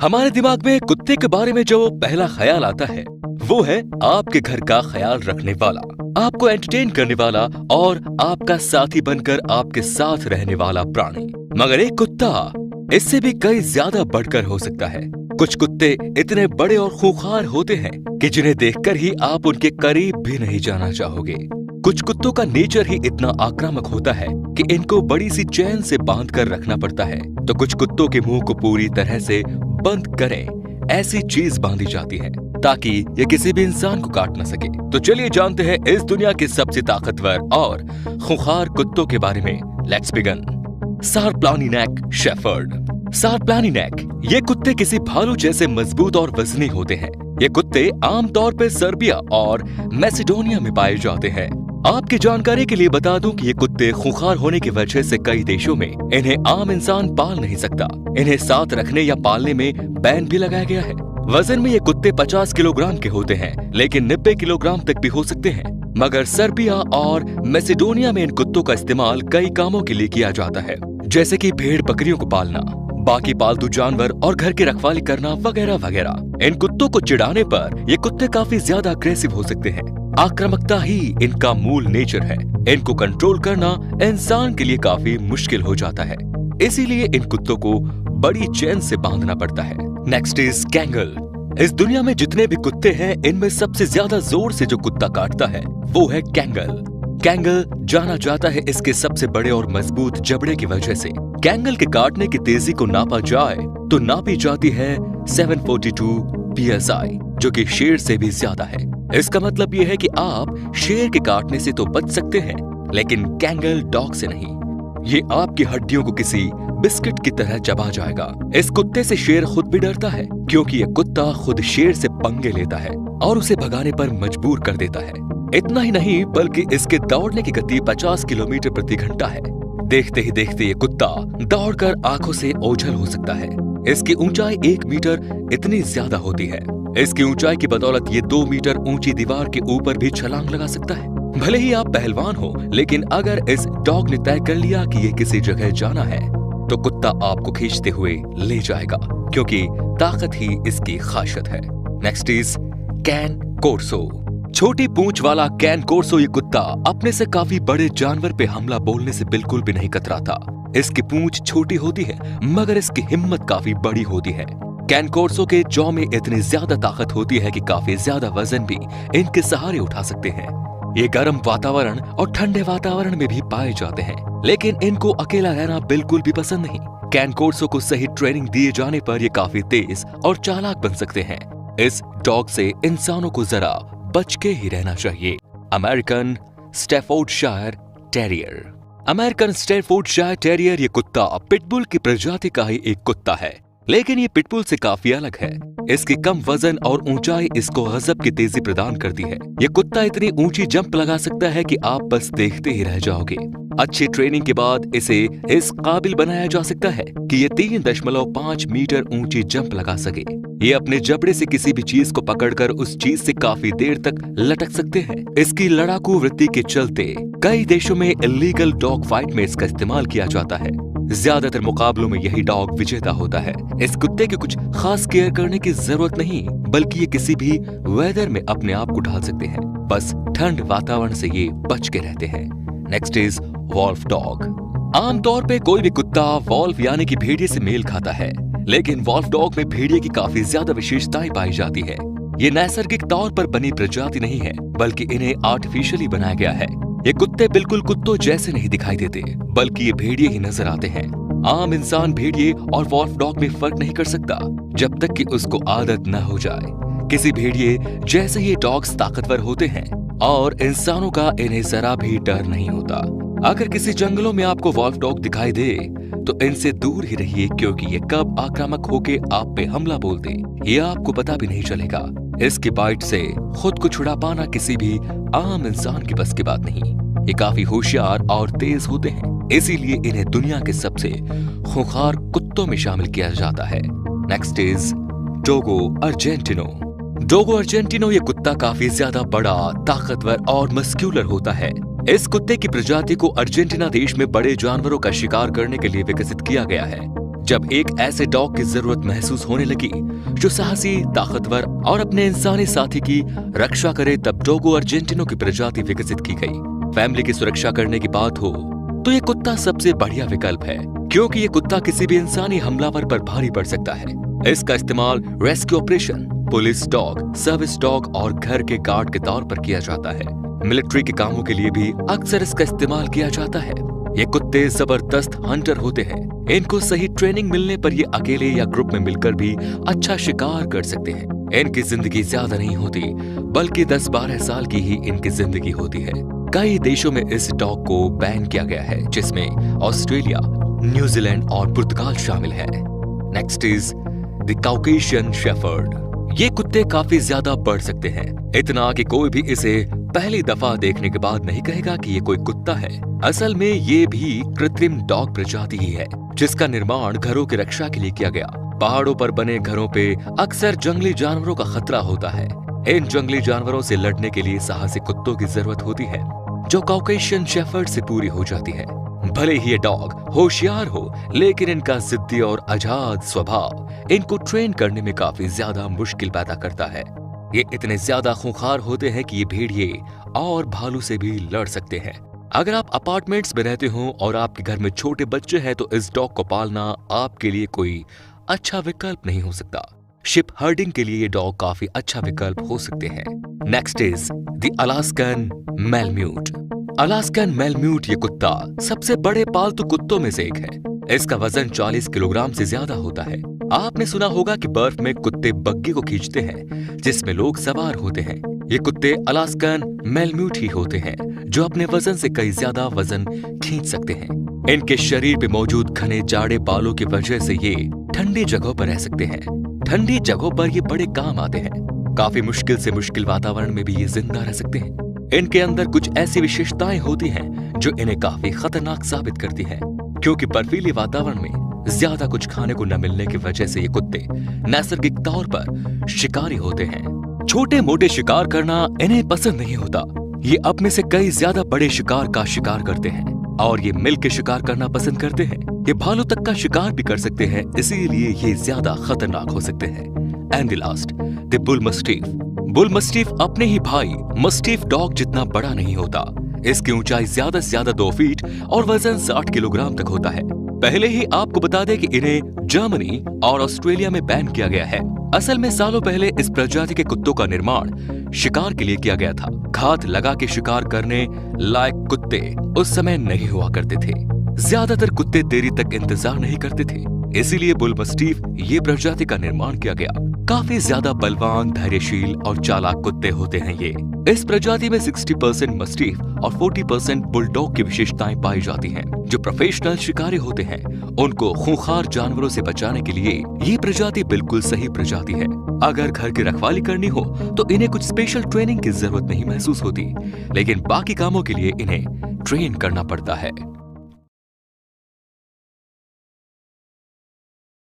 हमारे दिमाग में कुत्ते के बारे में जो पहला ख्याल आता है वो है आपके घर का ख्याल रखने वाला, आपको एंटरटेन करने वाला और आपका साथी बनकर आपके साथ रहने वाला प्राणी। मगर एक कुत्ता इससे भी कई ज्यादा बढ़कर हो सकता है। कुछ कुत्ते इतने बड़े और खूंखार होते हैं कि जिन्हें देखकर ही आप उनके करीब भी नहीं जाना चाहोगे। कुछ कुत्तों का नेचर ही इतना आक्रामक होता है कि इनको बड़ी सी चेन से बांध कर रखना पड़ता है, तो कुछ कुत्तों के मुंह को पूरी तरह से बंद करें ऐसी चीज बांधी जाती है ताकि ये किसी भी इंसान को काट न सके। तो चलिए जानते हैं इस दुनिया के सबसे ताकतवर और खूंखार कुत्तों के बारे में। Let's begin. Sarplaninac shepherd. Sarplaninac ये कुत्ते किसी भालू जैसे मजबूत और वजनी होते हैं। ये कुत्ते आमतौर पर सर्बिया और मैसेडोनिया में पाए जाते हैं। आपकी जानकारी के लिए बता दूं कि ये कुत्ते खूंखार होने की वजह से कई देशों में इन्हें आम इंसान पाल नहीं सकता। इन्हें साथ रखने या पालने में बैन भी लगाया गया है। वजन में ये कुत्ते 50 किलोग्राम के होते हैं, लेकिन 90 किलोग्राम तक भी हो सकते हैं। मगर सर्बिया और मैसेडोनिया में इन कुत्तों का इस्तेमाल कई कामों के लिए किया जाता है, जैसे कि भेड़ बकरियों को पालना, बाकी पालतू जानवर और घर की रखवाली करना वगैरह वगैरह। इन कुत्तों को चिढ़ाने पर ये कुत्ते काफी ज्यादा अग्रेसिव हो सकते हैं। आक्रामकता ही इनका मूल नेचर है। इनको कंट्रोल करना इंसान के लिए काफी मुश्किल हो जाता है, इसीलिए इन कुत्तों को बड़ी चेन से बांधना पड़ता है। Next is Kangal. इस दुनिया में जितने भी कुत्ते हैं इनमें सबसे ज्यादा जोर से जो कुत्ता काटता है वो है कैंगल। कैंगल जाना जाता है इसके सबसे बड़े और मजबूत जबड़े की वजह से। कैंगल के काटने की तेजी को नापा जाए तो नापी जाती है 742 PSI, जो कि शेर से भी ज्यादा है। इसका मतलब यह है कि आप शेर के काटने से तो बच सकते हैं, लेकिन कैंगल डॉग से नहीं। ये आपकी हड्डियों को किसी बिस्किट की तरह चबा जाएगा। इस कुत्ते से शेर खुद भी डरता है, क्योंकि ये कुत्ता खुद शेर से पंगे लेता है और उसे भगाने पर मजबूर कर देता है। इतना ही नहीं, बल्कि इसके दौड़ने की गति 50 किलोमीटर प्रति घंटा है। देखते ही देखते ये कुत्ता दौड़कर आंखों से ओझल हो सकता है। इसकी ऊंचाई 1 मीटर इतनी ज्यादा होती है। इसकी ऊंचाई की बदौलत ये 2 मीटर ऊंची दीवार के ऊपर भी छलांग लगा सकता है। भले ही आप पहलवान हो, लेकिन अगर इस डॉग ने तय कर लिया कि ये किसी जगह जाना है तो कुत्ता आपको खींचते हुए ले जाएगा, क्योंकि ताकत ही इसकी खासियत है। नेक्स्ट इज कैन कोर्सो। छोटी पूंछ वाला कैन कोर्सो ये कुत्ता अपने से काफी बड़े जानवर पे हमला बोलने से बिल्कुल भी नहीं कतराता। इसकी पूंछ छोटी होती है, मगर इसकी हिम्मत काफी बड़ी होती है। कैन कोर्सो के जॉ में इतनी ज्यादा ताकत होती है कि काफी ज्यादा वजन भी इनके सहारे उठा सकते हैं। ये गर्म वातावरण और ठंडे वातावरण में भी पाए जाते हैं, लेकिन इनको अकेला रहना बिल्कुल भी पसंद नहीं। कैन कोर्सो को सही ट्रेनिंग दिए जाने पर ये काफी तेज और चालाक बन सकते हैं। इस डॉग से इंसानों को जरा बच के ही रहना चाहिए। American Staffordshire terrier. American Staffordshire terrier ये कुत्ता पिटबुल की प्रजाति का ही एक कुत्ता है, लेकिन ये पिटबुल से काफी अलग है। इसकी कम वजन और ऊंचाई इसको गजब की तेजी प्रदान करती है। ये कुत्ता इतनी ऊंची जंप लगा सकता है कि आप बस देखते ही रह जाओगे। अच्छी ट्रेनिंग के बाद इसे इस काबिल बनाया जा सकता है कि ये 3.5 मीटर ऊंची जंप लगा सके। ये अपने जबड़े से किसी भी चीज को पकड़कर उस चीज से काफी देर तक लटक सकते हैं। इसकी लड़ाकू वृत्ति के चलते कई देशों में इलीगल डॉग फाइट में इसका इस्तेमाल किया जाता है। ज्यादातर मुकाबलों में यही डॉग विजेता होता है। इस कुत्ते की कुछ खास केयर करने की जरूरत नहीं, बल्कि ये किसी भी वेदर में अपने आप को ढाल सकते हैं। बस ठंड वातावरण से ये बच के रहते हैं। Next is wolf dog. आमतौर पे कोई भी कुत्ता वॉल्फ यानी कि भेड़िए से मेल खाता है, लेकिन वॉल्फ डॉग में भेड़िए की काफी ज्यादा विशेषताएं पाई जाती है। ये नैसर्गिक तौर पर बनी प्रजाति नहीं है, बल्कि इन्हें आर्टिफिशियली बनाया गया है। ये कुत्ते बिल्कुल कुत्तों जैसे नहीं दिखाई देते, बल्कि ये भेड़िए ही नजर आते हैं। आम इंसान भेड़िए और वॉल्फ डॉग में फर्क नहीं कर सकता जब तक कि उसको आदत न हो जाए। किसी भेड़िए जैसे ये डॉग्स ताकतवर होते हैं और इंसानों का इन्हें जरा भी डर नहीं होता। अगर किसी जंगलों में आपको वॉल्फ डॉग दिखाई दे तो इनसे दूर ही रहिए, क्योंकि ये कब आक्रामक होके आप पे हमला बोल दे ये आपको पता भी नहीं चलेगा। इसकी बाइट से खुद को छुड़ा पाना किसी भी आम इंसान की बस की बात नहीं। ये काफी होशियार और तेज होते हैं, इसीलिए इन्हें दुनिया के सबसे खूंखार कुत्तों में शामिल किया जाता है। Next is Dogo Argentino. Dogo Argentino ये कुत्ता काफी ज्यादा बड़ा, ताकतवर और मस्क्यूलर होता है। इस कुत्ते की प्रजाति को अर्जेंटीना देश में बड़े जानवरों का शिकार करने के लिए विकसित किया गया है। जब एक ऐसे डॉग की जरूरत महसूस होने लगी जो साहसी, ताकतवर और अपने इंसानी साथी की रक्षा करे, तब डोगो अर्जेंटिनो की प्रजाति विकसित की गई। फैमिली की सुरक्षा करने की बात हो तो ये कुत्ता सबसे बढ़िया विकल्प है, क्योंकि ये कुत्ता किसी भी इंसानी हमलावर पर भारी पड़ सकता है। इसका इस्तेमाल rescue operation, police dog, service dog और घर के गार्ड के तौर पर किया जाता है। मिलिट्री के कामों के लिए भी अक्सर इसका इस्तेमाल किया जाता है। ये कुत्ते जबरदस्त हंटर होते हैं। इनको सही ट्रेनिंग मिलने पर ये अकेले या ग्रुप में मिलकर भी अच्छा शिकार कर सकते हैं। इनकी जिंदगी ज्यादा नहीं होती, बल्कि 10-12 साल की ही इनकी जिंदगी होती है। कई देशों में इस डॉग को बैन किया गया है, जिसमें ऑस्ट्रेलिया, न्यूजीलैंड और पुर्तगाल शामिल है। Next is the Caucasian shepherd. ये कुत्ते काफी ज्यादा बढ़ सकते हैं, इतना कि कोई भी इसे पहली दफा देखने के बाद नहीं कहेगा कि ये कोई कुत्ता है। असल में ये भी कृत्रिम डॉग प्रजाति ही है, जिसका निर्माण घरों की रक्षा के लिए किया गया। पहाड़ों पर बने घरों पे अक्सर जंगली जानवरों का खतरा होता है। इन जंगली जानवरों से लड़ने के लिए साहसी कुत्तों की जरूरत होती है, जो काउकेशियन शेफर्ड से पूरी हो जाती है। भले ही ये डॉग होशियार हो, लेकिन इनका जिद्दी और आजाद स्वभाव इनको ट्रेन करने में काफी ज्यादा मुश्किल पैदा करता है। ये इतने ज्यादा खूंखार होते हैं कि ये भेड़िए और भालू से भी लड़ सकते हैं। अगर आप अपार्टमेंट्स में रहते हो और आपके घर में छोटे बच्चे हैं, तो इस डॉग को पालना आपके लिए कोई अच्छा विकल्प नहीं हो सकता। शिप हर्डिंग के लिए ये डॉग काफी अच्छा विकल्प हो सकते हैं। Next is the Alaskan malamute. Alaskan malamute ये कुत्ता सबसे बड़े पालतू कुत्तों में से एक है। इसका वजन 40 किलोग्राम से ज्यादा होता है। आपने सुना होगा कि बर्फ में कुत्ते बग्गी को खींचते हैं, जिसमें लोग सवार होते हैं। ये कुत्ते अलास्कन मैलम्यूट ही होते हैं, जो अपने वजन से कई ज्यादा वजन खींच सकते हैं। इनके शरीर पे मौजूद घने जाड़े बालों की वजह से ये ठंडी जगहों पर रह सकते हैं। ठंडी जगहों पर ये बड़े काम आते हैं। काफी मुश्किल से मुश्किल वातावरण में भी ये जिंदा रह सकते हैं। इनके अंदर कुछ ऐसी विशेषताएं होती हैं जो इन्हें काफी खतरनाक साबित करती हैं, क्योंकि बर्फीले वातावरण में ज्यादा कुछ खाने को न मिलने की वजह से ये कुत्ते नैसर्गिक तौर पर शिकारी होते हैं। छोटे मोटे शिकार करना इन्हें पसंद नहीं होता। ये अपने से कई ज्यादा बड़े शिकार का शिकार करते हैं और ये मिलकर शिकार करना पसंद करते हैं। ये भालू तक का शिकार भी कर सकते हैं, इसीलिए ये ज्यादा खतरनाक हो सकते हैं। And the last, the bull mastiff. Bull mastiff अपने ही भाई मस्टिफ डॉग जितना बड़ा नहीं होता। इसकी ऊंचाई ज्यादा से ज्यादा 2 फीट और वजन 60 किलोग्राम तक होता है। पहले ही आपको बता दें कि इन्हें जर्मनी और ऑस्ट्रेलिया में बैन किया गया है। असल में सालों पहले इस प्रजाति के कुत्तों का निर्माण शिकार के लिए किया गया था। घात लगा के शिकार करने लायक कुत्ते उस समय नहीं हुआ करते थे। ज्यादातर कुत्ते देरी तक इंतजार नहीं करते थे, इसीलिए बुल मस्टिफ ये प्रजाति का निर्माण किया गया। काफी ज्यादा बलवान, धैर्यशील और चालाक कुत्ते होते हैं ये। इस प्रजाति में 60% मस्टिफ और 40% बुलडॉग की विशेषताएं पाई जाती हैं। जो प्रोफेशनल शिकारी होते हैं, उनको खूंखार जानवरों से बचाने के लिए ये प्रजाति बिल्कुल सही प्रजाति है। अगर घर की रखवाली करनी हो तो इन्हें कुछ स्पेशल ट्रेनिंग की जरूरत नहीं महसूस होती, लेकिन बाकी कामों के लिए इन्हें ट्रेन करना पड़ता है।